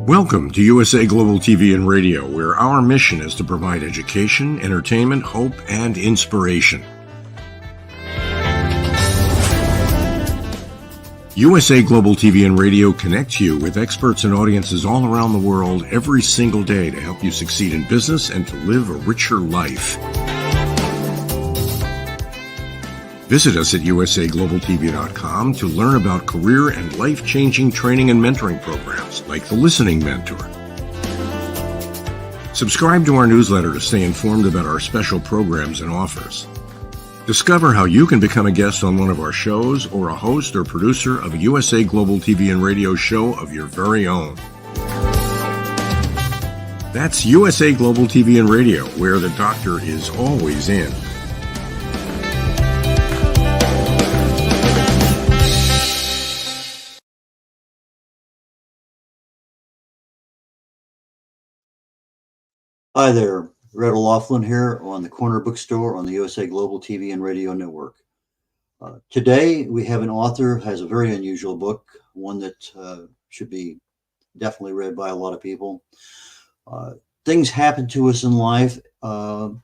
Welcome to USA Global TV and Radio, where our mission is to provide education, entertainment, hope, and inspiration. USA Global TV and Radio connects you with experts and audiences all around the world every single day to help you succeed in business and to live a richer life. Visit us at usaglobaltv.com to learn about career and life-changing training and mentoring programs like the Listening Mentor. Subscribe to our newsletter to stay informed about our special programs and offers. Discover how you can become a guest on one of our shows or a host or producer of a USA Global TV and Radio show of your very own. That's USA Global TV and Radio, where the doctor is always in. Hi there, Red O'Loughlin here on the Corner Bookstore on the USA Global TV and Radio Network. Today we have an author who has a very unusual book, one that should be definitely read by a lot of people. Things happen to us in life.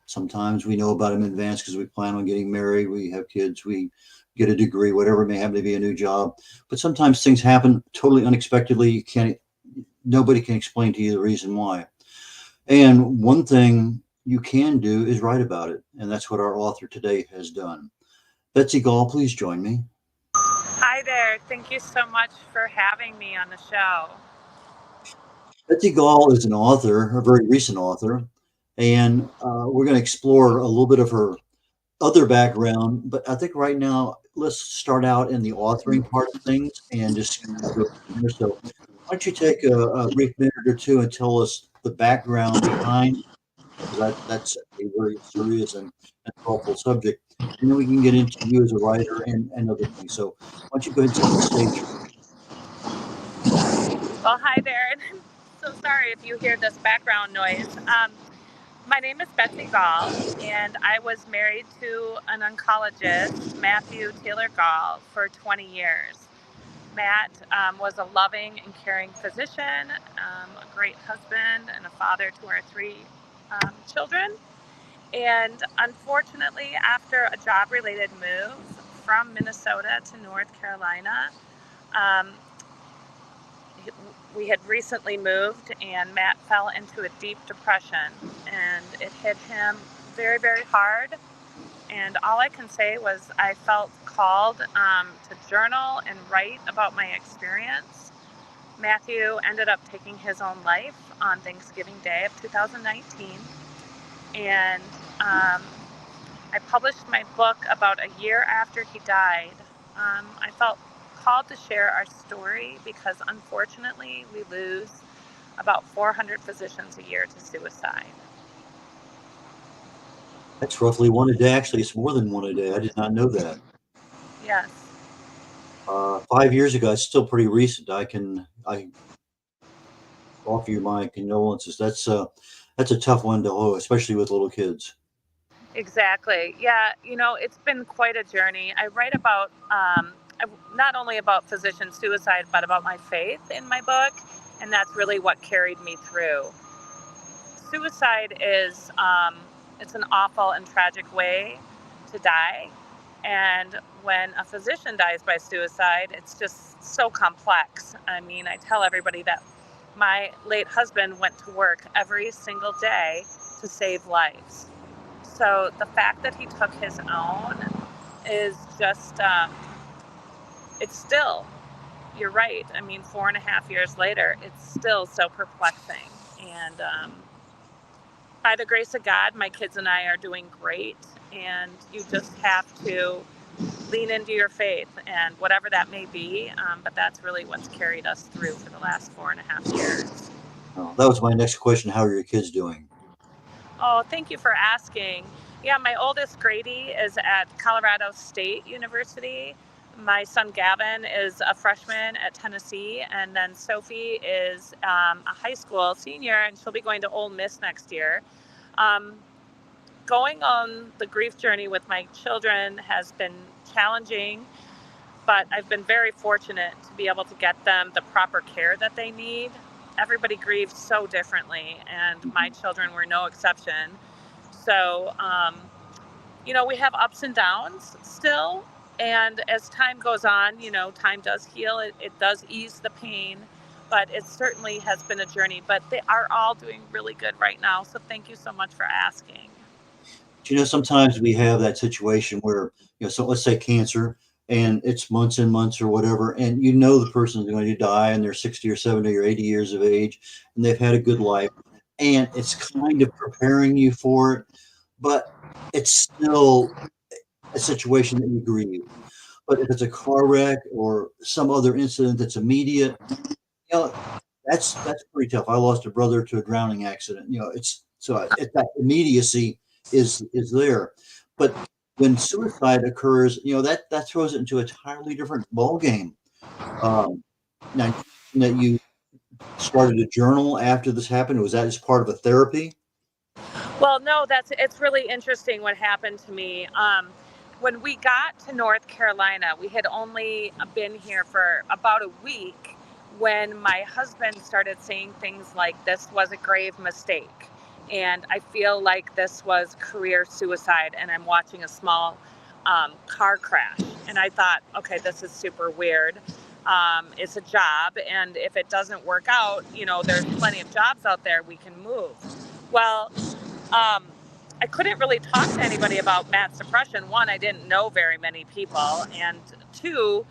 Sometimes we know about them in advance because we plan on getting married, we have kids, we get a degree, whatever it may happen to be, a new job. But sometimes things happen totally unexpectedly. Nobody can explain to you the reason why. And one thing you can do is write about it. And that's what our author today has done. Betsy Gall, please join me. Hi there. Thank you so much for having me on the show. Betsy Gall is an author, a very recent author. And we're going to explore a little bit of her other background. But I think right now, let's start out in the authoring part of things and just go from there. So why don't you take a brief minute or two and tell us the background behind that's a very serious and thoughtful subject, and then we can get into you as a writer and other things. So why don't you go ahead and set the stage? Well, hi there, and I'm so sorry if you hear this background noise. My name is Betsy Gall, and I was married to an oncologist, Matthew Taylor Gall, for 20 years. Matt was a loving and caring physician, a great husband, and a father to our 3 children. And unfortunately, after a job-related move from Minnesota to North Carolina, we had recently moved, and Matt fell into a deep depression, and it hit him very, very hard. And all I can say was I felt called to journal and write about my experience. Matthew ended up taking his own life on Thanksgiving Day of 2019. And I published my book about a year after he died. I felt called to share our story because unfortunately we lose about 400 physicians a year to suicide. That's roughly one a day. Actually, it's more than one a day. I did not know that. Yes. 5 years ago, it's still pretty recent. I offer you my condolences. That's a tough one to hold, especially with little kids. Exactly. Yeah, it's been quite a journey. I write about not only about physician suicide, but about my faith in my book, and that's really what carried me through. Suicide is it's an awful and tragic way to die, and when a physician dies by suicide, it's just so complex. I mean, I tell everybody that my late husband went to work every single day to save lives. So the fact that he took his own is just, it's still, you're right. I mean, 4.5 years later, it's still so perplexing. And by the grace of God, my kids and I are doing great. And you just have to lean into your faith and whatever that may be. But that's really what's carried us through for the last 4.5 years. That was my next question. How are your kids doing? Oh, thank you for asking. Yeah, my oldest Grady is at Colorado State University. My son Gavin is a freshman at Tennessee, and then Sophie is a high school senior, and she'll be going to Ole Miss next year. Um, Going on the grief journey with my children has been challenging, but I've been very fortunate to be able to get them the proper care that they need. Everybody grieves so differently, and my children were no exception. So, we have ups and downs still. And as time goes on, time does heal. It does ease the pain, but it certainly has been a journey. But they are all doing really good right now. So thank you so much for asking. Sometimes we have that situation where, so let's say cancer, and it's months and months or whatever, and the person's going to die and they're 60 or 70 or 80 years of age, and they've had a good life, and it's kind of preparing you for it, but it's still a situation that you grieve. But if it's a car wreck or some other incident that's immediate, you know, that's pretty tough. I lost a brother to a drowning accident. That immediacy is there, but when suicide occurs, that throws it into a entirely different ball game. Now that you started a journal after this happened, was that as part of a therapy? Well, no, it's really interesting what happened to me. When we got to North Carolina, we had only been here for about a week when my husband started saying things like, "This was a grave mistake." And I feel like this was career suicide, and I'm watching a small car crash. And I thought, okay, this is super weird. It's a job, and if it doesn't work out, there's plenty of jobs out there, we can move. Well, um, I couldn't really talk to anybody about Matt's depression. One, I didn't know very many people, and two,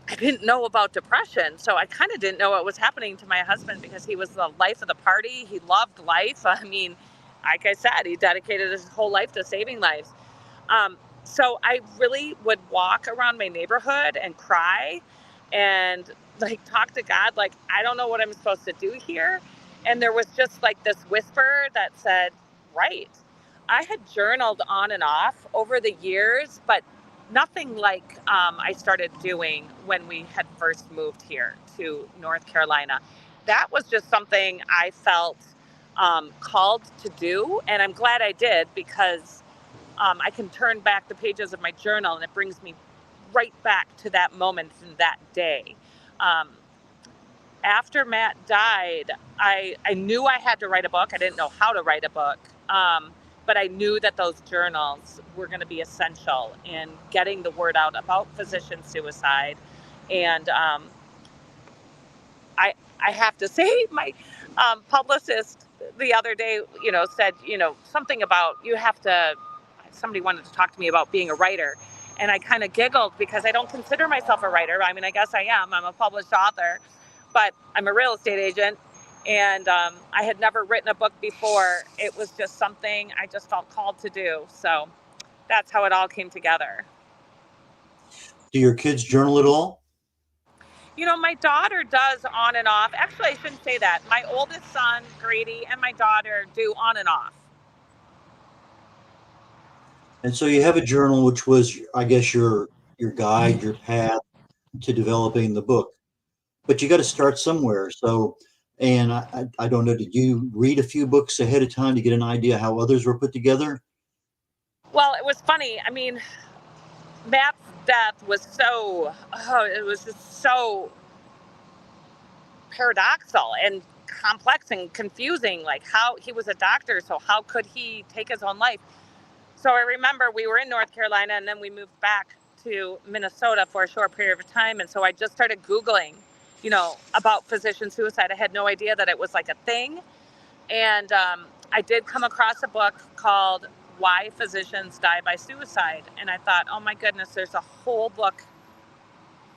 I didn't know about depression. So I kind of didn't know what was happening to my husband because he was the life of the party. He loved life. I mean, like I said, he dedicated his whole life to saving lives. So I really would walk around my neighborhood and cry and like talk to God, like, I don't know what I'm supposed to do here. And there was just like this whisper that said, right. I had journaled on and off over the years, but nothing like I started doing when we had first moved here to North Carolina. That was just something I felt called to do. And I'm glad I did because I can turn back the pages of my journal and it brings me right back to that moment and that day. Um, After Matt died, I knew I had to write a book. I didn't know how to write a book, but I knew that those journals were going to be essential in getting the word out about physician suicide. And I have to say, my publicist the other day, said, something about you have to. Somebody wanted to talk to me about being a writer, and I kind of giggled because I don't consider myself a writer. I mean, I guess I am. I'm a published author, but I'm a real estate agent, and I had never written a book before. It was just something I just felt called to do. So that's how it all came together. Do your kids journal at all? My daughter does on and off. Actually, I shouldn't say that. My oldest son, Grady, and my daughter do on and off. And so you have a journal, which was, I guess, your guide, your path to developing the book. But you got to start somewhere. So, and I don't know, did you read a few books ahead of time to get an idea how others were put together? Well, it was funny. I mean, Matt's death was it was just so paradoxical and complex and confusing. Like, how he was a doctor, so how could he take his own life? So I remember we were in North Carolina and then we moved back to Minnesota for a short period of time. And so I just started Googling, about physician suicide. I had no idea that it was like a thing. And I did come across a book called Why Physicians Die by Suicide. And I thought, oh my goodness, there's a whole book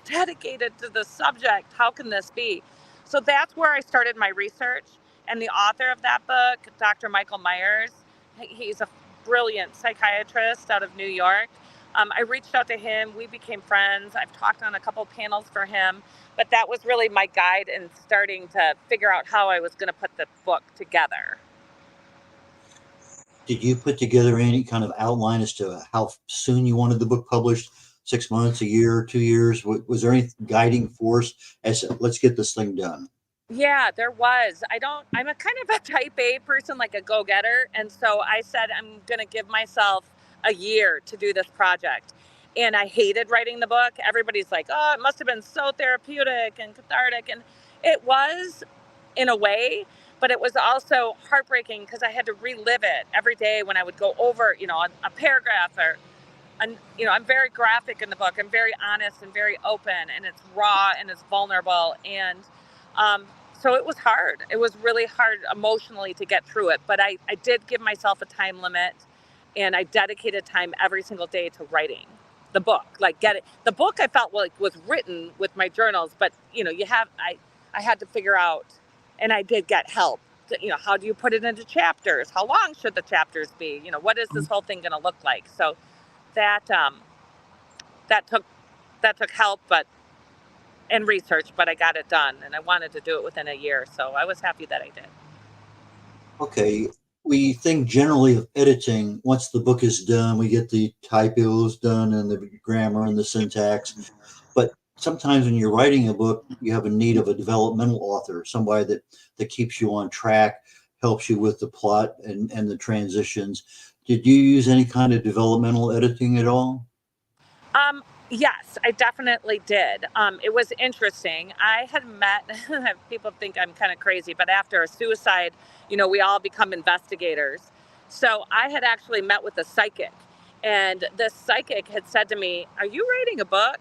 dedicated to the subject. How can this be? So that's where I started my research. And the author of that book, Dr. Michael Myers, he's a brilliant psychiatrist out of New York. I reached out to him. We became friends. I've talked on a couple panels for him. But that was really my guide in starting to figure out how I was going to put the book together. Did you put together any kind of outline as to how soon you wanted the book published? 6 months, a year, 2 years? Was there any guiding force as to, let's get this thing done? Yeah, there was. I'm a kind of a type A person, like a go-getter. And so I said, I'm going to give myself a year to do this project. And I hated writing the book. Everybody's like, oh, it must have been so therapeutic and cathartic. And it was in a way, but it was also heartbreaking because I had to relive it every day when I would go over, a paragraph or I'm very graphic in the book. I'm very honest and very open, and it's raw and it's vulnerable. And so it was hard. It was really hard emotionally to get through it. But I did give myself a time limit, and I dedicated time every single day to writing the book. Like, get it. The book I felt like was written with my journals, but I had to figure out, and I did get help. How do you put it into chapters? How long should the chapters be? What is this whole thing going to look like? So that that took help, and research, but I got it done, and I wanted to do it within a year, so I was happy that I did. Okay, we think generally of editing. Once the book is done, we get the typos done and the grammar and the syntax. But sometimes when you're writing a book, you have a need of a developmental author, somebody that keeps you on track, helps you with the plot and the transitions. Did you use any kind of developmental editing at all? Yes, I definitely did. It was interesting. I had met, people think I'm kind of crazy, but after a suicide, we all become investigators. So I had actually met with a psychic, and this psychic had said to me, are you writing a book?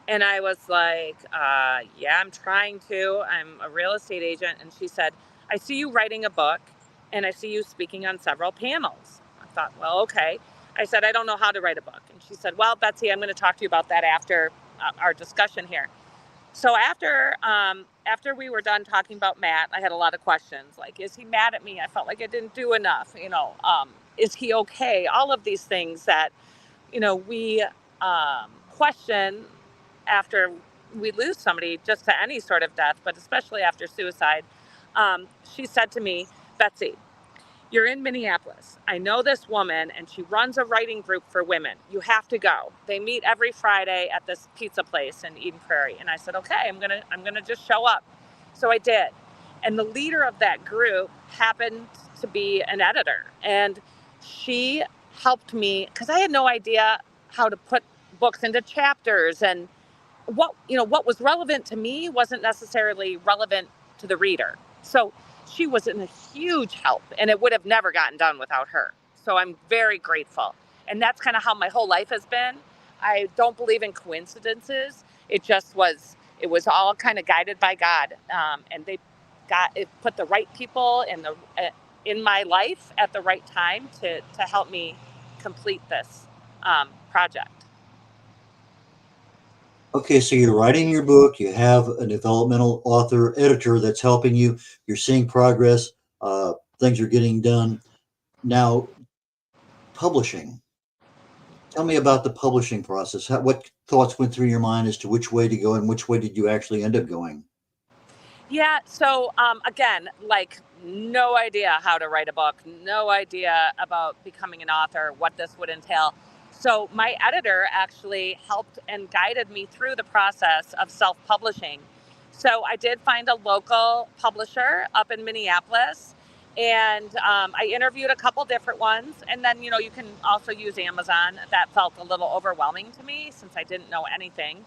And I was like, yeah, I'm trying to. I'm a real estate agent. And she said, I see you writing a book, and I see you speaking on several panels. I thought, well, okay. I said, I don't know how to write a book. And she said, well, Betsy, I'm going to talk to you about that after our discussion here. So after we were done talking about Matt, I had a lot of questions. Like, is he mad at me? I felt like I didn't do enough. Is he okay? All of these things that, we question after we lose somebody, just to any sort of death, but especially after suicide. She said to me, Betsy, you're in Minneapolis. I know this woman, and she runs a writing group for women. You have to go. They meet every Friday at this pizza place in Eden Prairie. And I said, okay, I'm gonna just show up. So I did. And the leader of that group happened to be an editor, and she helped me because I had no idea how to put books into chapters, and what was relevant to me wasn't necessarily relevant to the reader. So she was a huge help, and it would have never gotten done without her. So I'm very grateful. And that's kind of how my whole life has been. I don't believe in coincidences. It was all kind of guided by God. And it put the right people in my life at the right time to help me complete this project. Okay, so you're writing your book, you have a developmental author, editor that's helping you, you're seeing progress, things are getting done. Now, publishing. Tell me about the publishing process. What thoughts went through your mind as to which way to go and which way did you actually end up going? Yeah. So again, like no idea how to write a book, no idea about becoming an author, what this would entail. So my editor actually helped and guided me through the process of self-publishing. So I did find a local publisher up in Minneapolis, and I interviewed a couple different ones. And then, you know, you can also use Amazon. That felt a little overwhelming to me since I didn't know anything.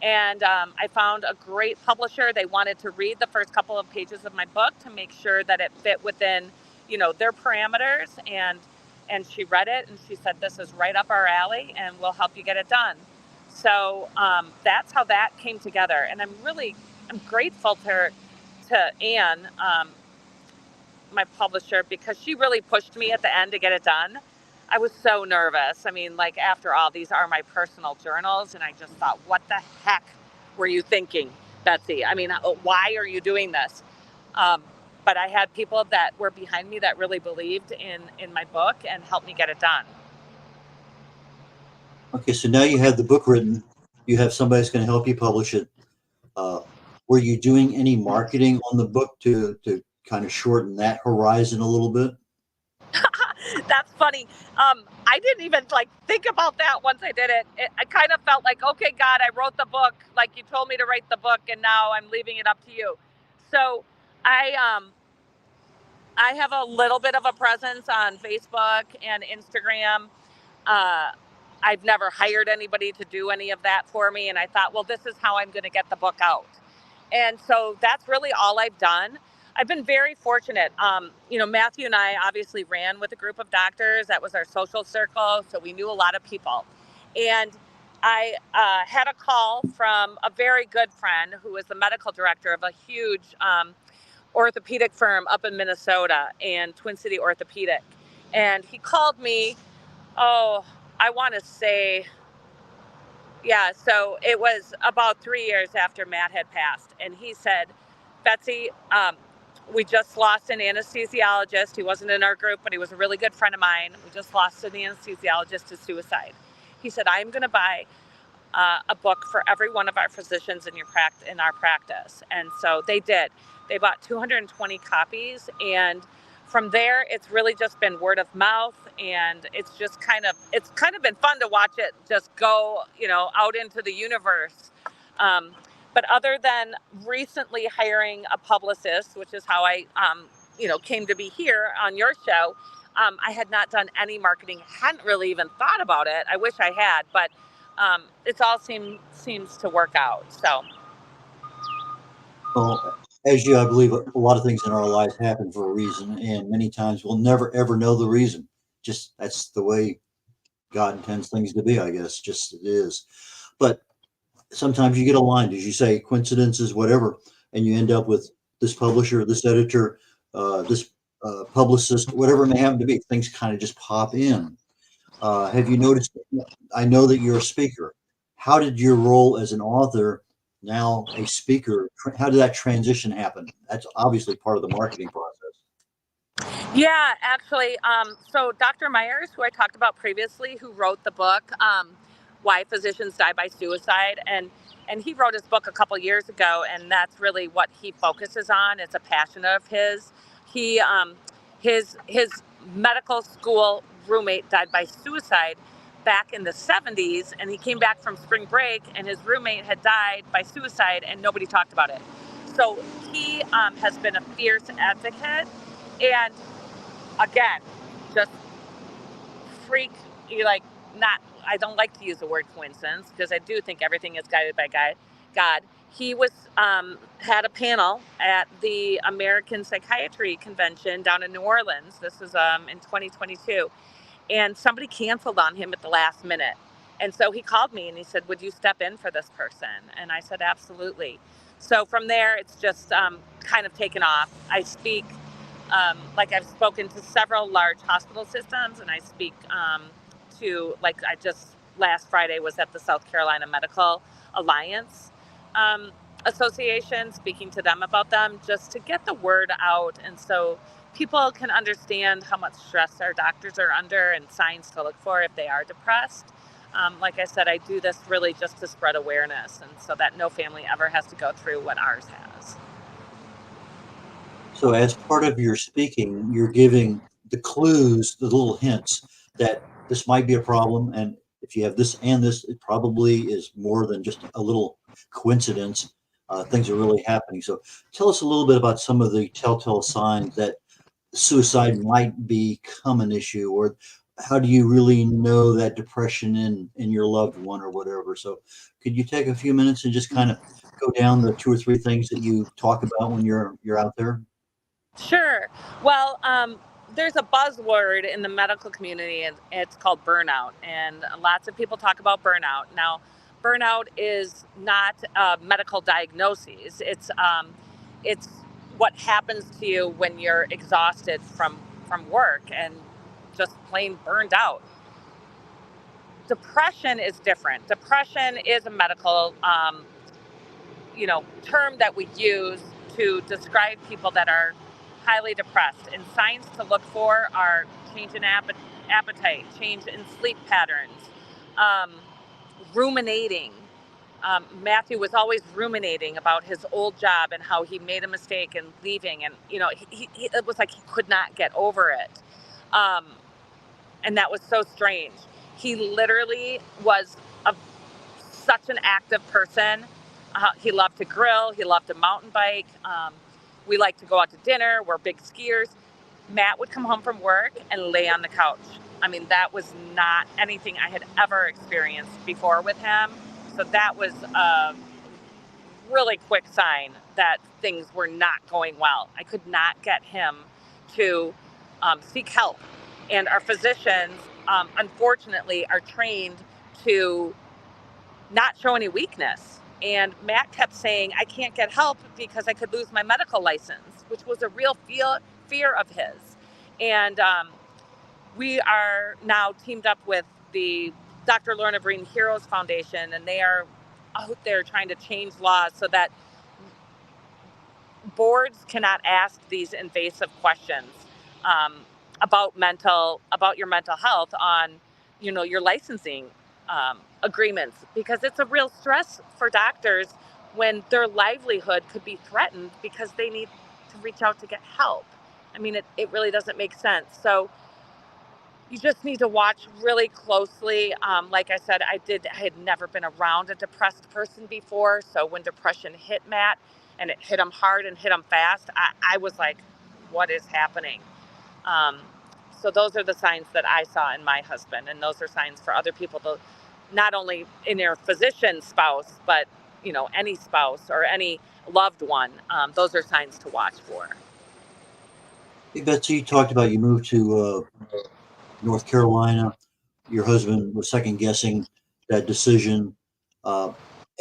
And I found a great publisher. They wanted to read the first couple of pages of my book to make sure that it fit within, you know, their parameters. And she read it and she said, "This is right up our alley, and we'll help you get it done." So that's how that came together. And I'm grateful to Anne, my publisher, because she really pushed me at the end to get it done. I was so nervous. I mean, like, after all, these are my personal journals, and I just thought, what the heck were you thinking, Betsy? I mean, why are you doing this? But I had people that were behind me that really believed in my book and helped me get it done. Okay, so now you have the book written. You have somebody that's going to help you publish it. Were you doing any marketing on the book to kind of shorten that horizon a little bit? That's funny. I didn't even think about that once I did it. I kind of felt like, okay, God, I wrote the book, like you told me to write the book, and now I'm leaving it up to you. So I have a little bit of a presence on Facebook and Instagram. I've never hired anybody to do any of that for me, and I thought, well, this is how I'm going to get the book out. And so that's really all I've done. I've been very fortunate. You know, Matthew and I obviously ran with a group of doctors. That was our social circle. So we knew a lot of people. And I had a call from a very good friend who is the medical director of a huge orthopedic firm up in Minnesota, and Twin City Orthopedic. And he called me, I want to say, yeah, so it was about 3 years after Matt had passed. And he said, "Betsy, we just lost an anesthesiologist. He wasn't in our group, but he was a really good friend of mine. We just lost an anesthesiologist to suicide." He said, "I'm going to buy a book for every one of our physicians in our practice." And so they did. They bought 220 copies. And from there, it's really just been word of mouth. And it's kind of been fun to watch it just go, you know, out into the universe. But other than recently hiring a publicist, which is how I, came to be here on your show, I had not done any marketing, hadn't really even thought about it. I wish I had, but it's all seems to work out. So. Well, I believe a lot of things in our lives happen for a reason, and many times we'll never ever know the reason. Just that's the way God intends things to be, I guess. Just it is. But sometimes you get aligned, as you say, coincidences, whatever, and you end up with this publisher, this editor, this publicist, whatever it may happen to be. Things kind of just pop in. Have you noticed? I know that you're a speaker. How did your role as an author, now a speaker, how did that transition happen? That's obviously part of the marketing process. Yeah, actually. So Dr. Myers, who I talked about previously, who wrote the book, Why Physicians Die by Suicide, and he wrote his book a couple years ago, and that's really what he focuses on. It's a passion of his. He, his medical school roommate died by suicide back in the 70s, and he came back from spring break, and his roommate had died by suicide, and nobody talked about it. So he has been a fierce advocate, and again, just freak, I don't like to use the word coincidence, because I do think everything is guided by God. He was had a panel at the American Psychiatry Convention down in New Orleans. This was in 2022, and somebody canceled on him at the last minute. And so he called me and he said, "Would you step in for this person?" And I said, "Absolutely." So from there, it's just kind of taken off. I speak, I've spoken to several large hospital systems, and I speak last Friday was at the South Carolina Medical Alliance Association, speaking to them about them, just to get the word out. And so people can understand how much stress our doctors are under and signs to look for if they are depressed. Like I said, I do this really just to spread awareness, and so that no family ever has to go through what ours has. So as part of your speaking, you're giving the clues, the little hints that this might be a problem. And if you have this and this, it probably is more than just a little coincidence. Things are really happening. So tell us a little bit about some of the telltale signs that suicide might become an issue, or how do you really know that depression in your loved one or whatever. So could you take a few minutes and just kind of go down the two or three things that you talk about when you're out there? Sure. Well, there's a buzzword in the medical community, and it's called burnout. And lots of people talk about burnout. Now, burnout is not a medical diagnosis. It's what happens to you when you're exhausted from work and just plain burned out. Depression is different. Depression is a medical term that we use to describe people that are highly depressed. And signs to look for are change in appetite, change in sleep patterns, um, ruminating. Matthew was always ruminating about his old job and how he made a mistake in leaving, and it was like he could not get over it, um, and that was so strange. He literally was a such an active person. He loved to grill. He loved to mountain bike. We like to go out to dinner. We're big skiers. Matt would come home from work and lay on the couch. I mean, that was not anything I had ever experienced before with him. So that was a really quick sign that things were not going well. I could not get him to seek help. And our physicians, unfortunately, are trained to not show any weakness. And Matt kept saying, I can't get help because I could lose my medical license, which was a real fear of his. And we are now teamed up with the Dr. Lorna Breen Heroes Foundation, and they are out there trying to change laws so that boards cannot ask these invasive questions um, about your mental health on, your licensing agreements, because it's a real stress for doctors when their livelihood could be threatened because they need to reach out to get help. I mean, it really doesn't make sense. So you just need to watch really closely. Like I said, I had never been around a depressed person before. So when depression hit Matt, and it hit him hard and hit him fast, I was like, what is happening? Um, so those are the signs that I saw in my husband. And those are signs for other people to, not only in your physician spouse, but, any spouse or any loved one. Those are signs to watch for. Hey, Betsy, you talked about you moved to North Carolina. Your husband was second guessing that decision. Uh,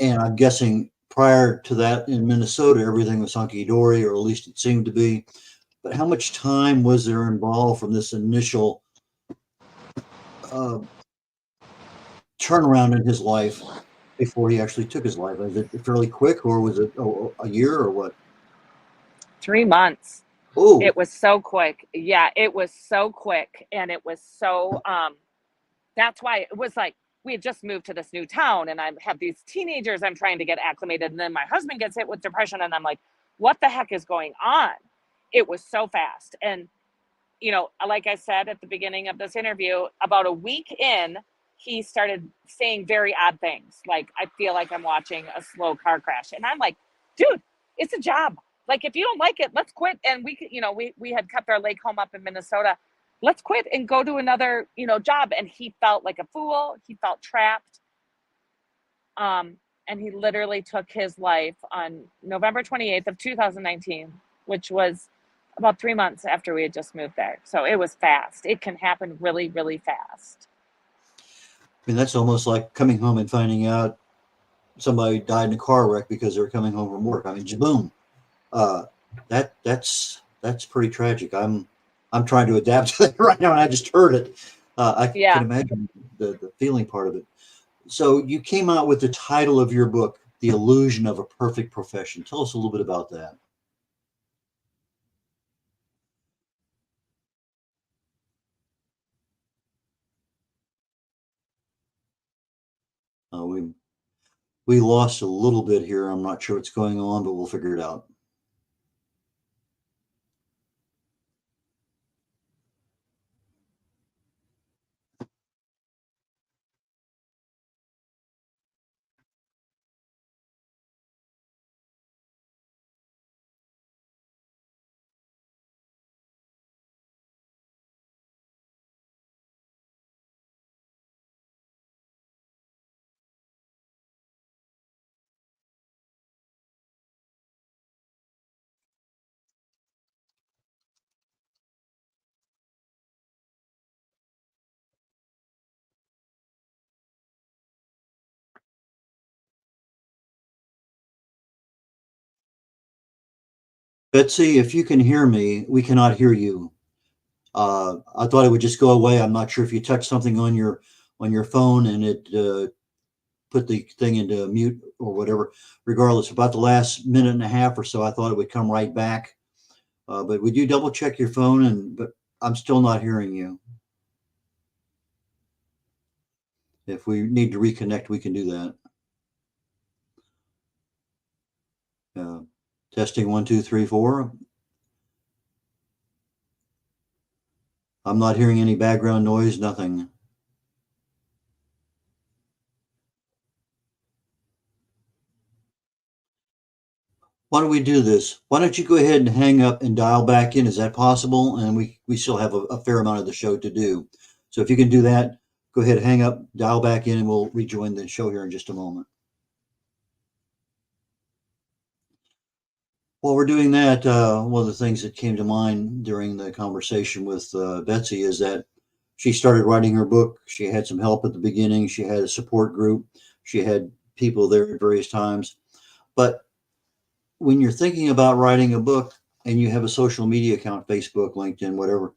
and I'm guessing prior to that in Minnesota, everything was hunky dory, or at least it seemed to be. But how much time was there involved from this initial uh, turnaround in his life before he actually took his life? Was it fairly quick, or was it a year, or what? 3 months. Oh, It was so quick. Yeah, it was so quick. And it was so, that's why it was like, we had just moved to this new town, and I have these teenagers I'm trying to get acclimated. And then my husband gets hit with depression, and I'm like, what the heck is going on? It was so fast. And, like I said at the beginning of this interview, about a week in, he started saying very odd things. Like, I feel like I'm watching a slow car crash. And I'm like, dude, it's a job. Like, if you don't like it, let's quit. And we had kept our lake home up in Minnesota. Let's quit and go to another, job. And he felt like a fool. He felt trapped. And he literally took his life on November 28th of 2019, which was about 3 months after we had just moved there. So it was fast. It can happen really, really fast. I mean, that's almost like coming home and finding out somebody died in a car wreck because they were coming home from work. I mean, boom. Uh, that's pretty tragic. I'm trying to adapt to that right now, and I just heard it. I can Yeah. imagine the feeling part of it. So you came out with the title of your book, "The Illusion of a Perfect Profession." Tell us a little bit about that. We lost a little bit here. I'm not sure what's going on, but we'll figure it out. Betsy, if you can hear me, we cannot hear you. I thought it would just go away. I'm not sure if you touched something on your phone and it put the thing into mute or whatever. Regardless, about the last minute and a half or so, I thought it would come right back. But would you double check your phone? But I'm still not hearing you. If we need to reconnect, we can do that. Testing 1, 2, 3, 4. I'm not hearing any background noise, nothing. Why don't we do this? Why don't you go ahead and hang up and dial back in? Is that possible? And we still have a fair amount of the show to do. So if you can do that, go ahead, hang up, dial back in, and we'll rejoin the show here in just a moment. While we're doing that, one of the things that came to mind during the conversation with Betsy is that she started writing her book. She had some help at the beginning. She had a support group. She had people there at various times. But when you're thinking about writing a book and you have a social media account, Facebook, LinkedIn, whatever,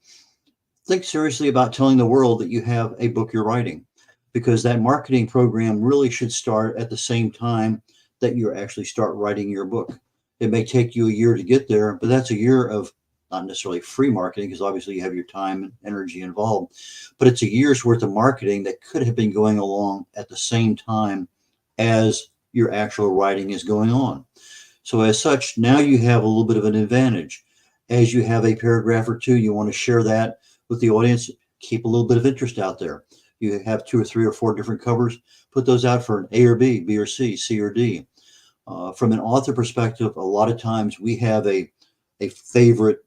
think seriously about telling the world that you have a book you're writing, because that marketing program really should start at the same time that you actually start writing your book. It may take you a year to get there, but that's a year of not necessarily free marketing, because obviously you have your time and energy involved, but it's a year's worth of marketing that could have been going along at the same time as your actual writing is going on. So as such, now you have a little bit of an advantage. As you have a paragraph or two, you want to share that with the audience, keep a little bit of interest out there. You have 2 or 3 or 4 different covers, put those out for an A or B, B or C, C or D. From an author perspective, a lot of times we have a favorite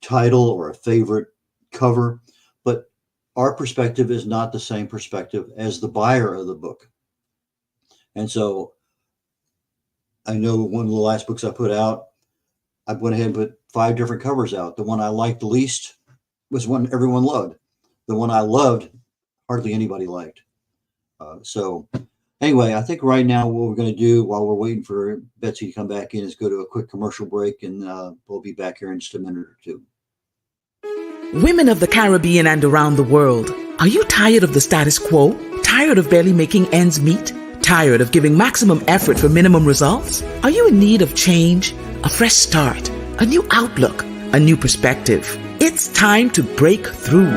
title or a favorite cover, but our perspective is not the same perspective as the buyer of the book. And so I know one of the last books I put out, I went ahead and put 5 different covers out. The one I liked the least was one everyone loved. The one I loved, hardly anybody liked. So anyway, I think right now what we're going to do while we're waiting for Betsy to come back in is go to a quick commercial break, and we'll be back here in just a minute or two. Women of the Caribbean and around the world, are you tired of the status quo? Tired of barely making ends meet? Tired of giving maximum effort for minimum results? Are you in need of change, a fresh start, a new outlook, a new perspective? It's time to break through.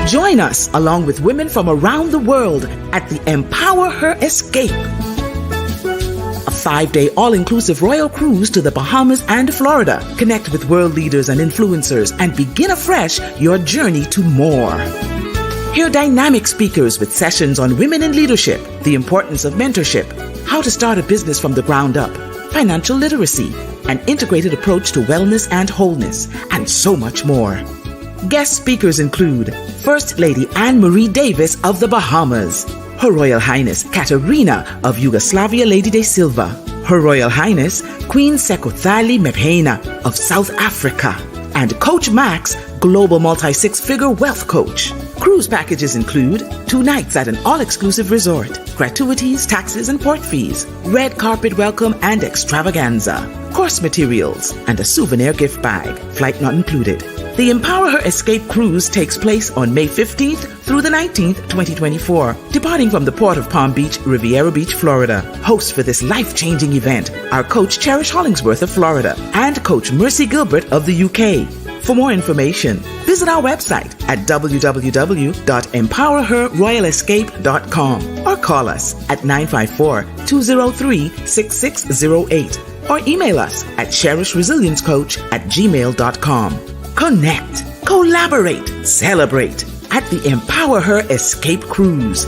Join us along with women from around the world at the Empower Her Escape, a 5-day all-inclusive royal cruise to the Bahamas and Florida. Connect with world leaders and influencers and begin afresh your journey to more. Hear dynamic speakers with sessions on women in leadership, the importance of mentorship, how to start a business from the ground up, financial literacy, an integrated approach to wellness and wholeness, and so much more. Guest speakers include First Lady Anne-Marie Davis of the Bahamas, Her Royal Highness Katerina of Yugoslavia Lady de Silva, Her Royal Highness Queen Sekothali Mephena of South Africa, and Coach Max, Global Multi-Six-Figure Wealth Coach. Cruise packages include 2 nights at an all-exclusive resort, gratuities, taxes, and port fees, red carpet welcome and extravaganza, course materials, and a souvenir gift bag, flight not included. The Empower Her Escape Cruise takes place on May 15th through the 19th, 2024, departing from the port of Palm Beach, Riviera Beach, Florida. Hosts for this life-changing event are Coach Cherish Hollingsworth of Florida and Coach Mercy Gilbert of the UK. For more information, visit our website at www.empowerherroyalescape.com or call us at 954-203-6608 or email us at cherishresiliencecoach@gmail.com. Connect, collaborate, celebrate at the Empower Her Escape Cruise.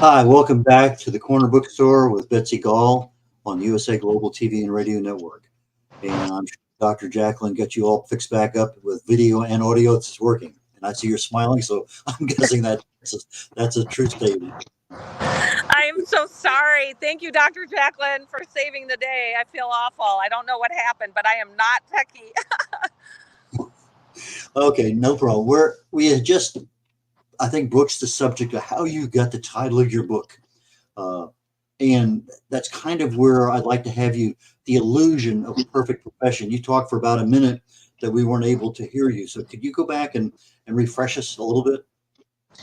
Hi, welcome back to the Corner Bookstore with Betsy Gall on the USA Global TV and Radio Network. And I'm sure Dr. Jacqueline got you all fixed back up with video and audio. It's working. And I see you're smiling, so I'm guessing that's a true statement. I am so sorry. Thank you, Dr. Jacqueline, for saving the day. I feel awful. I don't know what happened, but I am not techie. Okay, no problem. We had just, I think, broached the subject of how you got the title of your book. And that's kind of where I'd like to have you, the illusion of a perfect profession. You talked for about a minute that we weren't able to hear you. So could you go back and refresh us a little bit?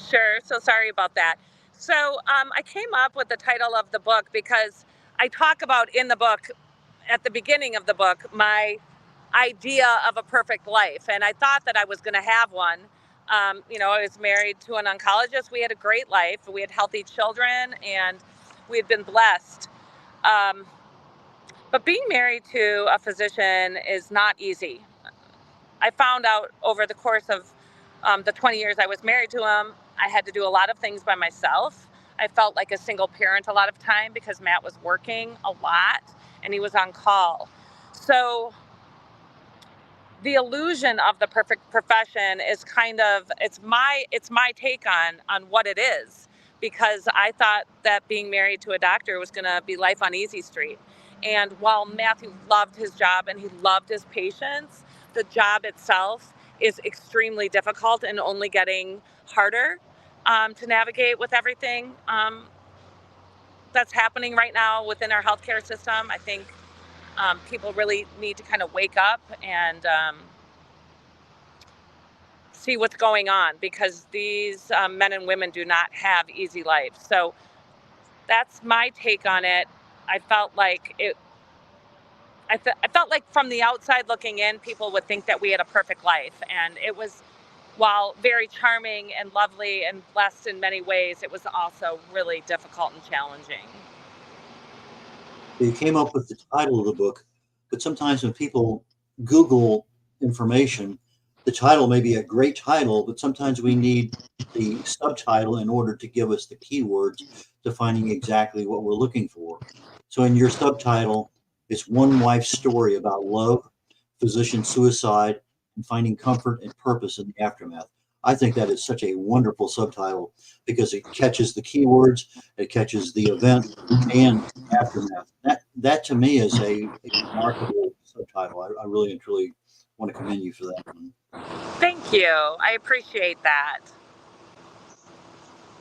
Sure. So sorry about that. So I came up with the title of the book because I talk about in the book, at the beginning of the book, my idea of a perfect life. And I thought that I was going to have one. I was married to an oncologist. We had a great life. We had healthy children and we had been blessed. But being married to a physician is not easy. I found out over the course of the 20 years I was married to him, I had to do a lot of things by myself. I felt like a single parent a lot of time because Matt was working a lot and he was on call. So the illusion of the perfect profession is kind of, it's my take on what it is, because I thought that being married to a doctor was going to be life on easy street. And while Matthew loved his job and he loved his patients, the job itself is extremely difficult and only getting harder to navigate with everything that's happening right now within our healthcare system. I think people really need to kind of wake up and see what's going on, because these men and women do not have easy lives. So that's my take on it. I felt like I felt like from the outside looking in, people would think that we had a perfect life. And it was, while very charming and lovely and blessed in many ways, it was also really difficult and challenging. You came up with the title of the book, but sometimes when people Google information, the title may be a great title, but sometimes we need the subtitle in order to give us the keywords to finding exactly what we're looking for. So in your subtitle, it's One Wife's Story About Love, Physician Suicide, and Finding Comfort and Purpose in the Aftermath. I think that is such a wonderful subtitle because it catches the keywords, it catches the event and aftermath. That to me is a remarkable subtitle. I really and truly want to commend you for that one. Thank you. I appreciate that.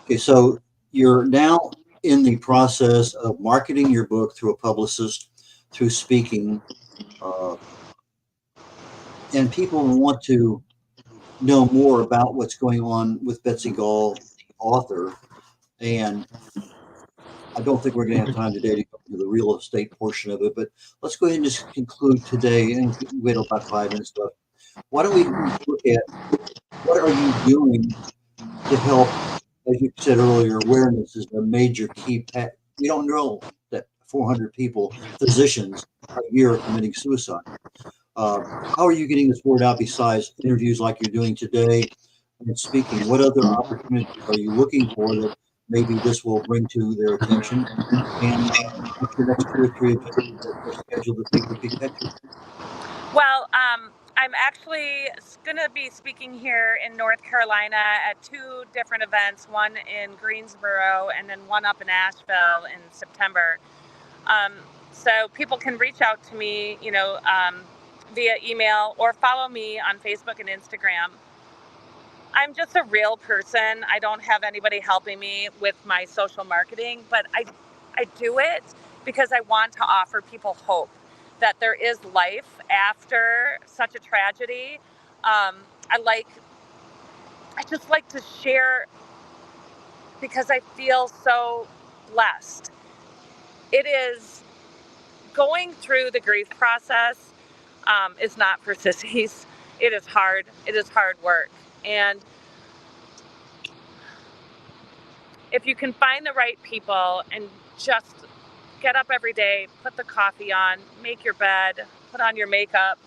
Okay, so you're now in the process of marketing your book through a publicist, through speaking, and people want to know more about what's going on with Betsy Gall, the author. And I don't think we're going to have time today to go through the real estate portion of it, but let's go ahead and just conclude today and wait about 5 minutes left. Why don't we look at what are you doing to help, as you said earlier, awareness is a major key. We don't know that 400 people, physicians, a year are committing suicide. How are you getting this word out besides interviews like you're doing today and speaking? What other opportunities are you looking for that maybe this will bring to their attention? And what's your next 2 or 3 events that are scheduled that people could catch you? Well, I'm actually going to be speaking here in North Carolina at 2 different events, one in Greensboro and then one up in Asheville in September. So people can reach out to me, via email or follow me on Facebook and Instagram. I'm just a real person. I don't have anybody helping me with my social marketing, but I do it because I want to offer people hope that there is life after such a tragedy. I just like to share because I feel so blessed. It is going through the grief process is not for sissies. It is hard. It is hard work. And if you can find the right people and just get up every day, put the coffee on, make your bed, put on your makeup,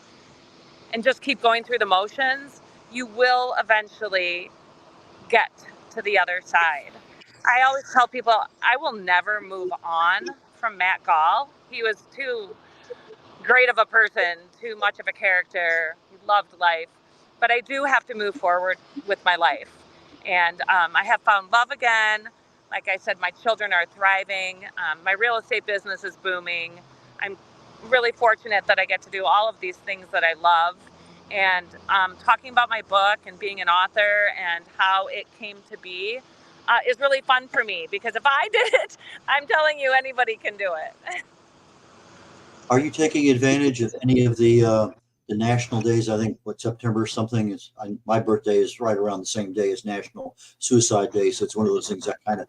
and just keep going through the motions, you will eventually get to the other side. I always tell people I will never move on from Matt Gall. He was too great of a person, too much of a character. He loved life. But I do have to move forward with my life. And I have found love again. Like I said, my children are thriving. My real estate business is booming. I'm really fortunate that I get to do all of these things that I love. And talking about my book and being an author and how it came to be is really fun for me, because if I did it, I'm telling you, anybody can do it. Are you taking advantage of any of the national days? I think September something is. My birthday is right around the same day as National Suicide Day, so it's one of those things that kind of.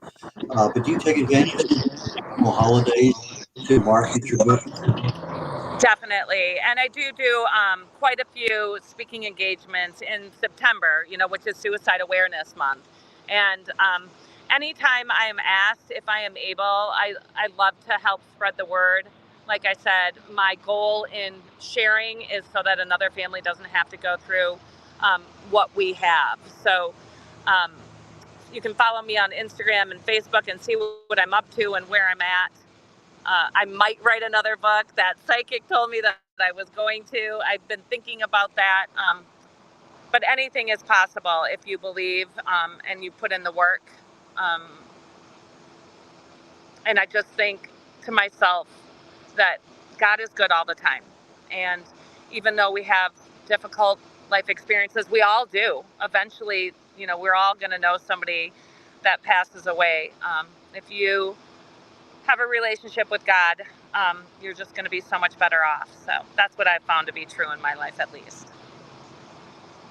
But do you take advantage of national holidays to market your book? Definitely. And I do quite a few speaking engagements in September, which is Suicide Awareness Month. And anytime I am asked if I am able, I love to help spread the word. Like I said, my goal in sharing is so that another family doesn't have to go through what we have. So um, you can follow me on Instagram and Facebook and see what I'm up to and where I'm at. I might write another book. That psychic told me that I was going to. I've been thinking about that. But anything is possible if you believe and you put in the work. Um, and I just think to myself that God is good all the time. And even though we have difficult life experiences, we all do. Eventually, we're all going to know somebody that passes away. If you have a relationship with God, you're just going to be so much better off. So that's what I've found to be true in my life, at least.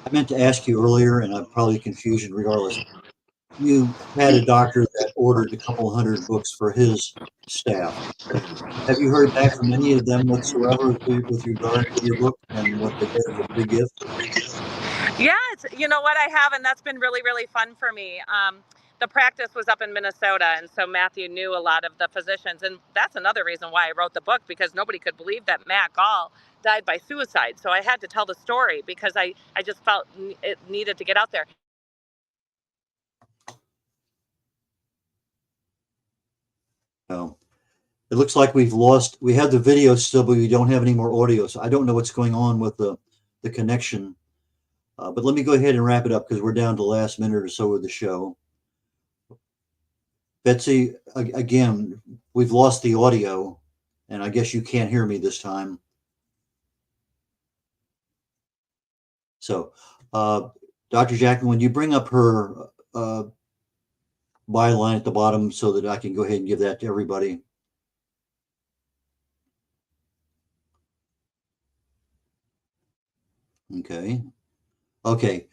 I meant to ask you earlier, and I'm probably confusion regardless. You had a doctor that ordered a couple hundred books for his staff. Have you heard back from any of them whatsoever with regard to your book and what they get as a free gift? Yes, you know what, I have, and that's been really, really fun for me. The practice was up in Minnesota, and so Matthew knew a lot of the physicians, and that's another reason why I wrote the book, because nobody could believe that Matt Gall died by suicide. So I had to tell the story because I just felt it needed to get out there. No. It looks like we have the video still, but we don't have any more audio. So I don't know what's going on with the connection. But let me go ahead and wrap it up because we're down to the last minute or so of the show. Betsy, again, we've lost the audio, and I guess you can't hear me this time. So, Dr. Jackman, when you bring up her byline at the bottom so that I can go ahead and give that to everybody. Okay. Okay.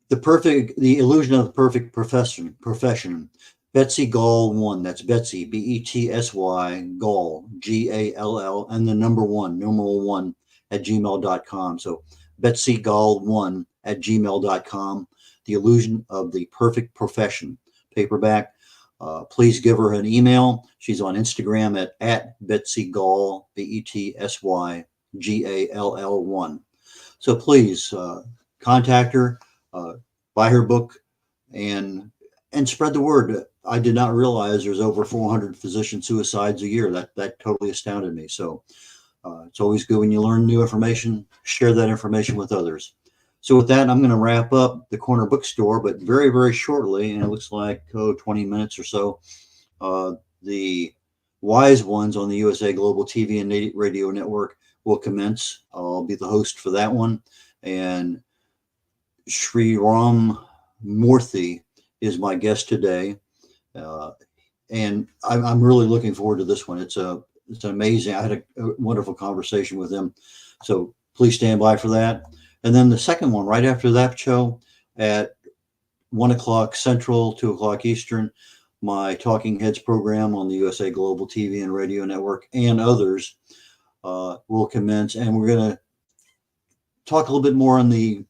The illusion of the perfect profession. Betsy Gall 1. That's Betsy, Betsy Gall, Gall, and the numeral 1 at gmail.com. So Betsy Gall 1 at gmail.com. The illusion of the perfect profession. Paperback. Please give her an email. She's on Instagram at Betsy Gall, Betsy Gall 1. So please contact her, buy her book, and spread the word. I did not realize there's over 400 physician suicides a year. That totally astounded me. So it's always good when you learn new information, share that information with others. So with that, I'm going to wrap up the Corner Bookstore, but very, very shortly, and it looks like 20 minutes or so, the Wise Ones on the USA Global TV and Radio Network will commence. I'll be the host for that one. And Sri Ram Murthy is my guest today. And I'm really looking forward to this one. It's amazing. I had a wonderful conversation with him. So please stand by for that. And then the second one, right after that show at 1 o'clock Central, 2 o'clock Eastern, my Talking Heads program on the USA Global TV and Radio Network and others will commence. And we're going to talk a little bit more on the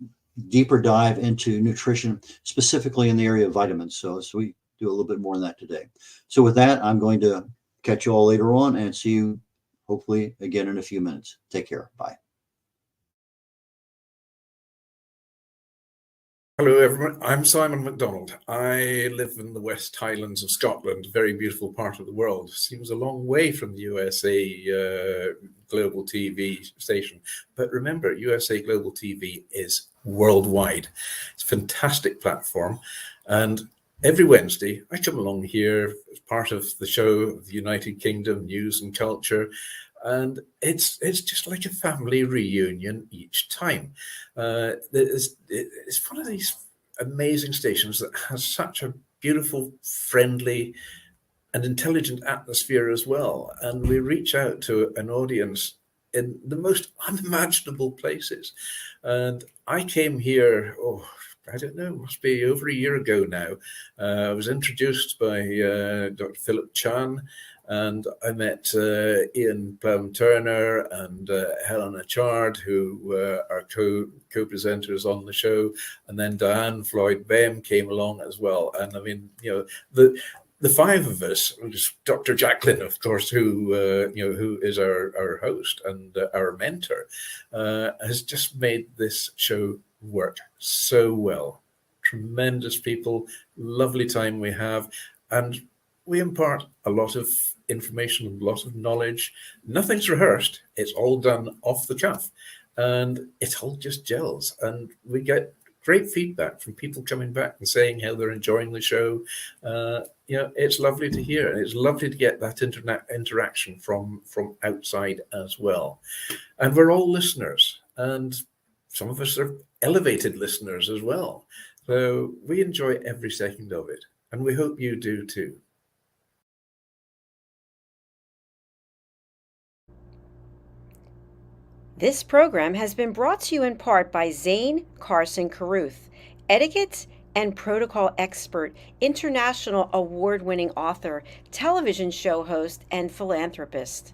deeper dive into nutrition, specifically in the area of vitamins. So we do a little bit more on that today. So with that, I'm going to catch you all later on and see you hopefully again in a few minutes. Take care. Bye. Hello, everyone. I'm Simon MacDonald. I live in the West Highlands of Scotland, a very beautiful part of the world. Seems a long way from the USA Global TV station. But remember, USA Global TV is worldwide. It's a fantastic platform. And every Wednesday, I come along here as part of the show of the United Kingdom News and Culture. And it's just like a family reunion each time. It's one of these amazing stations that has such a beautiful, friendly, and intelligent atmosphere as well. And we reach out to an audience in the most unimaginable places. And I came here, I don't know, must be over a year ago now. I was introduced by Dr. Philip Chan, and I met Ian Plum-Turner and Helena Chard, who are co-presenters on the show. And then Diane Floyd-Bem came along as well. And I mean, the five of us, Dr. Jacqueline, of course, who is our host and our mentor, has just made this show work so well. Tremendous people, lovely time we have, and we impart a lot of information, a lot of knowledge. Nothing's rehearsed. It's all done off the cuff, and it all just gels. And we get great feedback from people coming back and saying how they're enjoying the show. It's lovely to hear, and it's lovely to get that interaction from outside as well. And we're all listeners, and some of us are elevated listeners as well. So we enjoy every second of it, and we hope you do too. This program has been brought to you in part by Zane Carson Carruth, etiquette and protocol expert, international award-winning author, television show host, and philanthropist.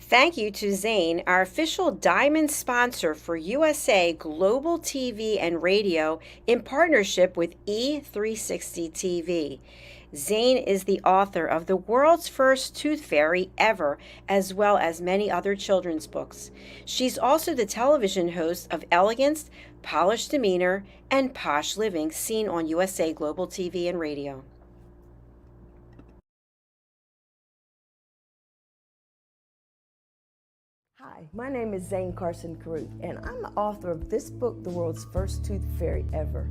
Thank you to Zane, our official diamond sponsor for USA Global TV and Radio in partnership with E360 TV. Zane is the author of The World's First Tooth Fairy Ever, as well as many other children's books. She's also the television host of Elegance, Polished Demeanor, and Posh Living, seen on USA Global TV and Radio. Hi, my name is Zane Carson Carruth, and I'm the author of this book, The World's First Tooth Fairy Ever.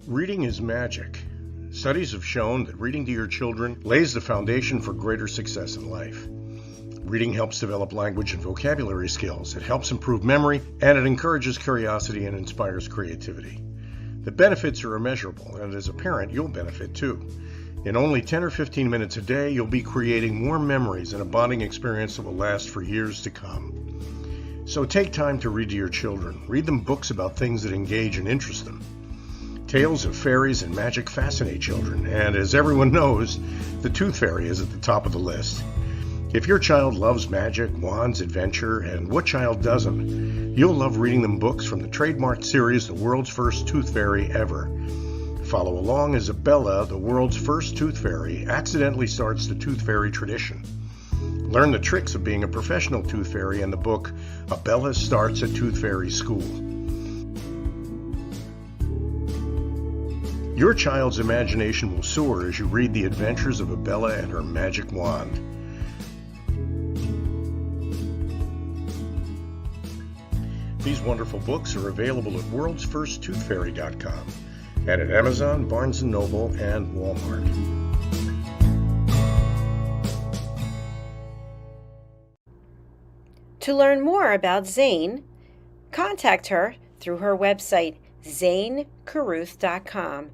Reading is magic. Studies have shown that reading to your children lays the foundation for greater success in life. Reading helps develop language and vocabulary skills. It helps improve memory, and it encourages curiosity and inspires creativity. The benefits are immeasurable, and as a parent, you'll benefit too. In only 10 or 15 minutes a day, you'll be creating more memories and a bonding experience that will last for years to come. So take time to read to your children. Read them books about things that engage and interest them. Tales of fairies and magic fascinate children, and as everyone knows, the Tooth Fairy is at the top of the list. If your child loves magic, wands, adventure, and what child doesn't, you'll love reading them books from the trademarked series The World's First Tooth Fairy Ever. Follow along as Abella, the world's first tooth fairy, accidentally starts the tooth fairy tradition. Learn the tricks of being a professional tooth fairy in the book Abella Starts a Tooth Fairy School. Your child's imagination will soar as you read the adventures of Abella and her magic wand. These wonderful books are available at worldsfirsttoothfairy.com and at Amazon, Barnes & Noble, and Walmart. To learn more about Zane, contact her through her website, zanecarruth.com,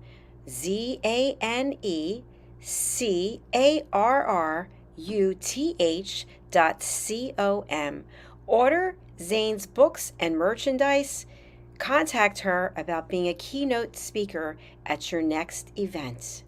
ZaneCarruth.com. Order Zane's books and merchandise. Contact her about being a keynote speaker at your next event.